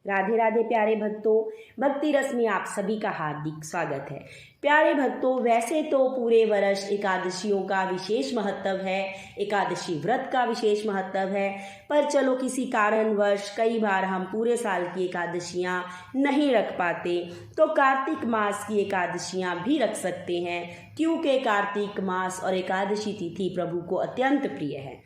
राधे राधे प्यारे भक्तों, भक्ति रस में आप सभी का हार्दिक स्वागत है। प्यारे भक्तों, वैसे तो पूरे वर्ष एकादशियों का विशेष महत्व है, एकादशी व्रत का विशेष महत्व है, पर चलो किसी कारणवश कई बार हम पूरे साल की एकादशियां नहीं रख पाते, तो कार्तिक मास की एकादशियां भी रख सकते हैं, क्योंकि कार्तिक मास और एकादशी तिथि प्रभु को अत्यंत प्रिय है।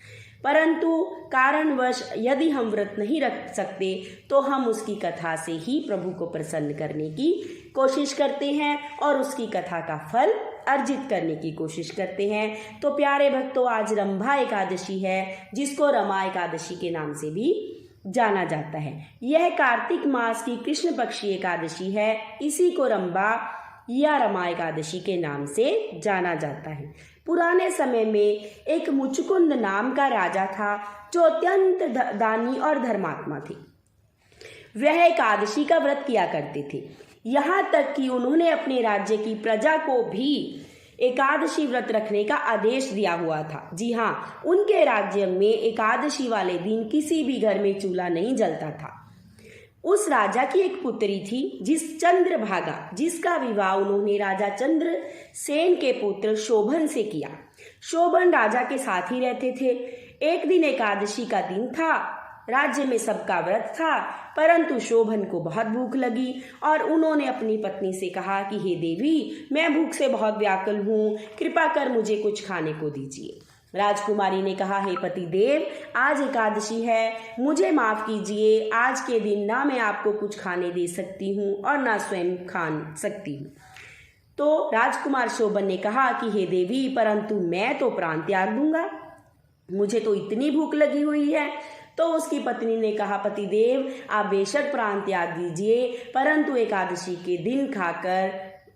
परंतु कारणवश यदि हम व्रत नहीं रख सकते तो हम उसकी कथा से ही प्रभु को प्रसन्न करने की कोशिश करते हैं और उसकी कथा का फल अर्जित करने की कोशिश करते हैं। तो प्यारे भक्तों, आज रंभा एकादशी है, जिसको रमा एकादशी के नाम से भी जाना जाता है। यह कार्तिक मास की कृष्ण पक्षी एकादशी है। इसी को रंभा या रमा एकादशी के नाम से जाना जाता है। पुराने समय में एक मुचुकुंद नाम का राजा था, जो अत्यंत दानी और धर्मात्मा थे। वह एकादशी का व्रत किया करते थे, यहाँ तक कि उन्होंने अपने राज्य की प्रजा को भी एकादशी व्रत रखने का आदेश दिया हुआ था। जी हाँ, उनके राज्य में एकादशी वाले दिन किसी भी घर में चूल्हा नहीं जलता था। उस राजा की एक पुत्री थी, चंद्रभागा, जिसका विवाह उन्होंने राजा चंद्रसेन के पुत्र शोभन से किया। शोभन राजा के साथ ही रहते थे। एक दिन एकादशी का दिन था, राज्य में सबका व्रत था, परंतु शोभन को बहुत भूख लगी और उन्होंने अपनी पत्नी से कहा कि हे देवी, मैं भूख से बहुत व्याकुल हूँ, कृपा कर मुझे कुछ खाने को दीजिए। राजकुमारी ने कहा, हे पति देव, आज एकादशी है, मुझे माफ कीजिए, आज के दिन ना मैं आपको कुछ खाने दे सकती हूँ और ना स्वयं खा सकती हूँ। तो राजकुमार शोभन ने कहा कि हे देवी, परंतु मैं तो प्राण त्याग दूंगा, मुझे तो इतनी भूख लगी हुई है। तो उसकी पत्नी ने कहा, पति देव, आप बेशक प्राण त्याग दीजिए, परंतु एकादशी के दिन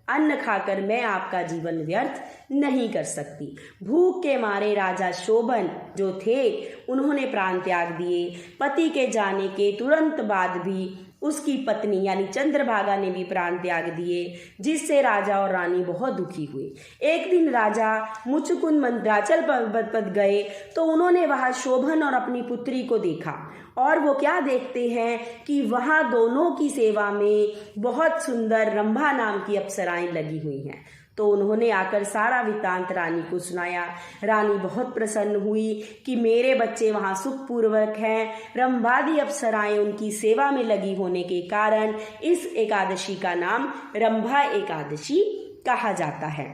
अन्न खाकर मैं आपका जीवन व्यर्थ नहीं कर सकती। भूख के मारे राजा शोभन जो थे, उन्होंने प्राण त्याग दिए। पति के जाने के तुरंत बाद भी उसकी पत्नी यानी चंद्रभागा ने भी प्राण त्याग दिए, जिससे राजा और रानी बहुत दुखी हुए। एक दिन राजा मुचुकुंद मंदराचल पर्वत पर गए तो उन्होंने वहां शोभन और अपनी पुत्री को देखा, और वो क्या देखते हैं कि वहां दोनों की सेवा में बहुत सुंदर रंभा नाम की अप्सराएं लगी हुई हैं। तो उन्होंने आकर सारा वृत्तांत रानी को सुनाया। रानी बहुत प्रसन्न हुई कि मेरे बच्चे वहां सुखपूर्वक हैं। रंभादि अप्सराएं उनकी सेवा में लगी होने के कारण इस एकादशी का नाम रंभा एकादशी कहा जाता है।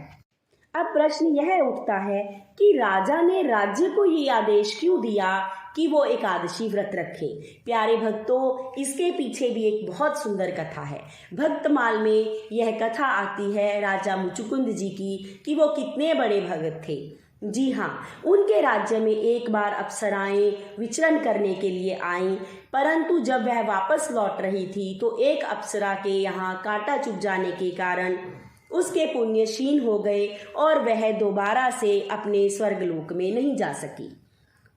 अब प्रश्न यह उठता है कि राजा ने राज्य को ये आदेश क्यों दिया कि वो एकादशी व्रत रखें। प्यारे भक्तों, इसके पीछे भी एक बहुत सुंदर कथा है। भक्तमाल में यह कथा आती है राजा मुचुकुंद जी की कि वो कितने बड़े भगत थे। जी हाँ, उनके राज्य में एक बार अप्सराएं विचरण करने के लिए आईं, परंतु जब वह वापस लौट रही थी तो एक अप्सरा के यहाँ कांटा चुभ जाने के कारण उसके पुण्य क्षीण हो गए और वह दोबारा से अपने स्वर्गलोक में नहीं जा सकी।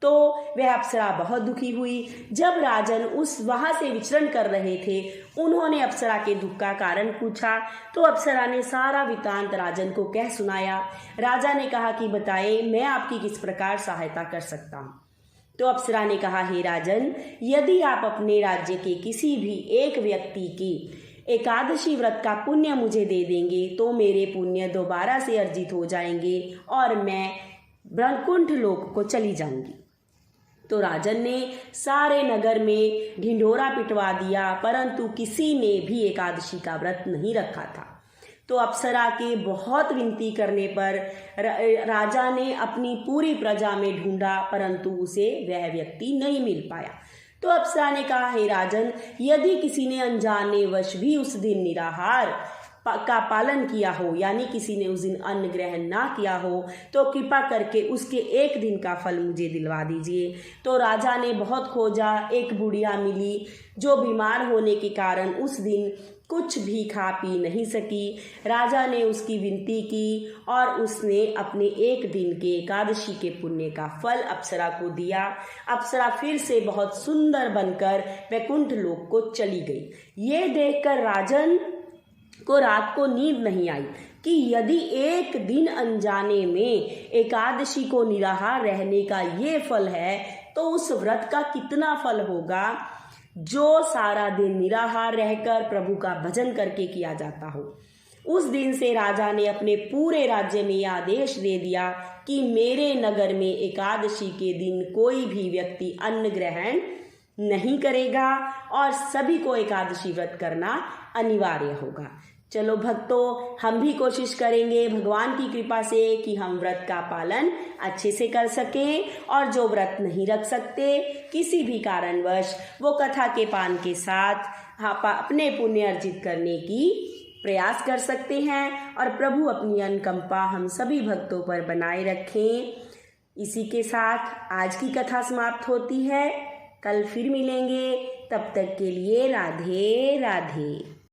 तो वह अप्सरा बहुत दुखी हुई। जब राजन वहां से विचरण कर रहे थे, उन्होंने अप्सरा के दुख का कारण पूछा, तो अप्सरा ने सारा वृत्तांत राजन को कह सुनाया। राजा ने कहा कि बताइए, मैं आपकी किस प्रकार सहायता कर सकता हूँ। तो अप्सरा ने कहा, हे राजन, यदि आप अपने राज्य के किसी भी एक व्यक्ति की एकादशी व्रत का पुण्य मुझे दे देंगे तो मेरे पुण्य दोबारा से अर्जित हो जाएंगे और मैं ब्रह्मकुंठ लोक को चली जाऊंगी। तो राजन ने सारे नगर में ढिंढोरा पिटवा दिया, परंतु किसी ने भी एकादशी का व्रत नहीं रखा था। तो अप्सरा के बहुत विनती करने पर राजा ने अपनी पूरी प्रजा में ढूंढा, परंतु उसे वह व्यक्ति नहीं मिल पाया। तो अप्सरा ने कहा, हे राजन, यदि किसी ने अनजाने वश भी उस दिन निराहार का पालन किया हो, यानी किसी ने उस दिन अन्न ग्रहण ना किया हो, तो कृपा करके उसके एक दिन का फल मुझे दिलवा दीजिए। तो राजा ने बहुत खोजा, एक बुढ़िया मिली जो बीमार होने के कारण उस दिन कुछ भी खा पी नहीं सकी। राजा ने उसकी विनती की और उसने अपने एक दिन के एकादशी के पुण्य का फल अप्सरा को दिया। अप्सरा फिर से बहुत सुंदर बनकर वैकुंठ लोक को चली गई। ये देखकर राजन को रात को नींद नहीं आई कि यदि एक दिन अनजाने में एकादशी को निराहार रहने का ये फल है, तो उस व्रत का कितना फल होगा। जो सारा दिन निराहार रहकर प्रभु का भजन करके किया जाता हो। उस दिन से राजा ने अपने पूरे राज्य में यह आदेश दे दिया कि मेरे नगर में एकादशी के दिन कोई भी व्यक्ति अन्न ग्रहण नहीं करेगा और सभी को एकादशी व्रत करना अनिवार्य होगा। चलो भक्तों, हम भी कोशिश करेंगे भगवान की कृपा से कि हम व्रत का पालन अच्छे से कर सकें, और जो व्रत नहीं रख सकते किसी भी कारणवश वो कथा के पान के साथ अपने पुण्य अर्जित करने की प्रयास कर सकते हैं, और प्रभु अपनी अनुकंपा हम सभी भक्तों पर बनाए रखें। इसी के साथ आज की कथा समाप्त होती है। कल फिर मिलेंगे, तब तक के लिए राधे राधे।